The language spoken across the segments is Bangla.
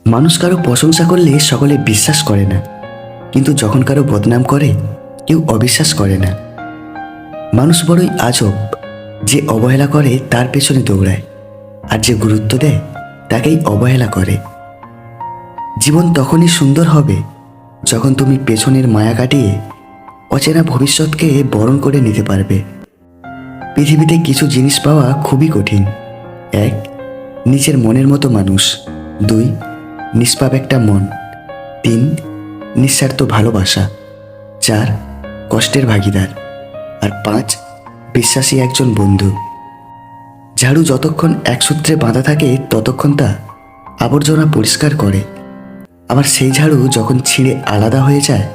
মানুষ কারো প্রশংসা করলে সকলে বিশ্বাস করে না, কিন্তু যখন কারো বদনাম করে কেউ অবিশ্বাস করে না। মানুষ বড়ই আজব, যে অবহেলা করে তার পেছনে দৌড়ায়, আর যে গুরুত্ব দেয় তাকেই অবহেলা করে। জীবন তখনই সুন্দর হবে যখন তুমি পেছনের মায়া কাটিয়ে অচেনা ভবিষ্যৎকে বরণ করে নিতে পারবে। পৃথিবীতে কিছু জিনিস পাওয়া খুবই কঠিন। 1. নিজের মনের মতো মানুষ। 2. নিষ্পাপ একটা মন। 3. নিঃস্বার্থ ভালোবাসা। 4. কষ্টের ভাগিদার। আর 5. বিশ্বাসী একজন বন্ধু। ঝাড়ু যতক্ষণ এক সূত্রে বাঁধা থাকে ততক্ষণ তা আবর্জনা পরিষ্কার করে, আবার সেই ঝাড়ু যখন ছিঁড়ে আলাদা হয়ে যায়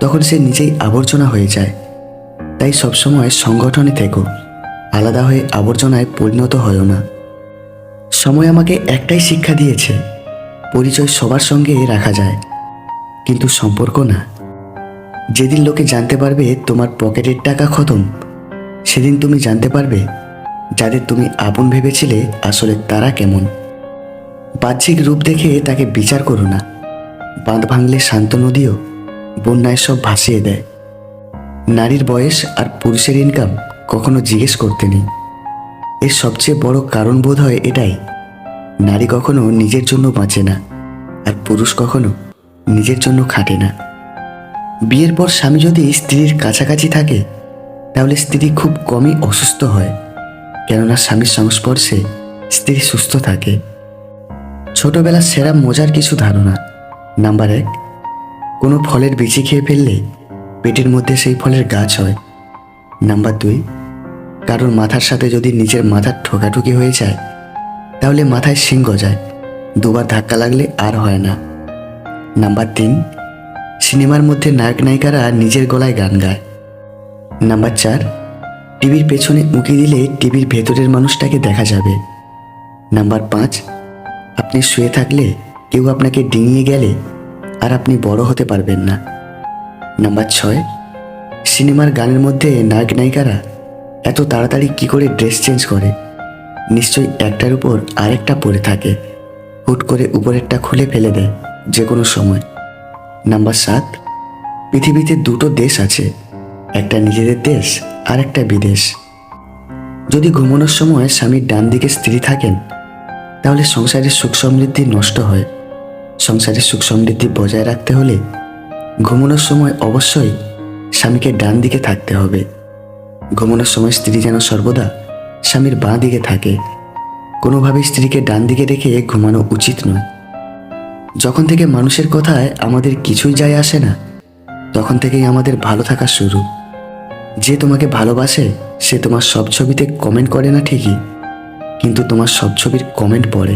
তখন সে নিজেই আবর্জনা হয়ে যায়। তাই সবসময় সংগঠনে থেকো, আলাদা হয়ে আবর্জনায় পরিণত হয়ও না। সময় আমাকে একটাই শিক্ষা দিয়েছে, পরিচয় সবার সঙ্গে রাখা যায়, কিন্তু সম্পর্ক না। যেদিন লোকে জানতে পারবে তোমার পকেটের টাকা খতম, সেদিন তুমি জানতে পারবে যাদের তুমি আপন ভেবেছিলে আসলে তারা কেমন। বাহ্যিক রূপ দেখে তাকে বিচার করো না। বাঁধ ভাঙলে শান্ত নদীও বন্যায় সব ভাসিয়ে দেয়। নারীর বয়স আর পুরুষের ইনকাম কখনো জিজ্ঞেস করতে নেই। এর সবচেয়ে বড় কারণ বোধ হয় এটাই, নারী কখনো নিজের জন্য বাঁচে না, আর পুরুষ কখনো নিজের জন্য খাটে না। বিয়ের পর স্বামী যদি স্ত্রীর কাছাকাছি থাকে তাহলে স্ত্রী খুব কমই অসুস্থ হয়, কেননা স্বামীর সংস্পর্শে স্ত্রী সুস্থ থাকে। ছোটবেলার সেরা মজার কিছু ধারণা। নাম্বার 1, কোনো ফলের বিচি খেয়ে ফেললে পেটের মধ্যে সেই ফলের গাছ হয়। নাম্বার 2, কারোর মাথার সাথে যদি নিজের মাথার ঠোকাঠুকি হয়ে যায় তাহলে মাথায় শিং গজায়, দুবার ধাক্কা লাগলে আর হয় না। নাম্বার 3, সিনেমার মধ্যে নায়ক নায়িকারা নিজের গলায় গান গায়। নাম্বার 4, টিভির পেছনে উঁকি দিলে টিভির ভেতরের মানুষটাকে দেখা যাবে। নাম্বার 5, আপনি শুয়ে থাকলে কেউ আপনাকে ডিঙিয়ে গেলে আর আপনি বড় হতে পারবেন না। নাম্বার 6, সিনেমার গানের মধ্যে নায়ক নায়িকারা এত তাড়াতাড়ি কি করে ড্রেস চেঞ্জ করে? নিশ্চয়ই একটার উপর আরেকটা পরে থাকে, হুট করে উপরেরটা খুলে ফেলে দেয় যে কোনো সময়। নাম্বার 7, পৃথিবীতে দুটো দেশ আছে, একটা নিজেদের দেশ আর একটা বিদেশ। যদি ঘুমানোর সময় স্বামীর ডান দিকে স্ত্রী থাকেন তাহলে সংসারের সুখ সমৃদ্ধি নষ্ট হয়। সংসারের সুখ সমৃদ্ধি বজায় রাখতে হলে ঘুমানোর সময় অবশ্যই স্বামীকে ডান দিকে থাকতে হবে। ঘুমানোর সময় স্ত্রী যেন সর্বদা স্বামীর বাঁ দিকে থাকে। কোনোভাবেই স্ত্রীকে ডান দিকে রেখে ঘুমানো উচিত নয়। যখন থেকে মানুষের কথায় আমাদের কিছুই যায় আসে না, তখন থেকেই আমাদের ভালো থাকা শুরু। যে তোমাকে ভালোবাসে সে তোমার সব ছবিতে কমেন্ট করে না ঠিকই, কিন্তু তোমার সব ছবির কমেন্ট পড়ে।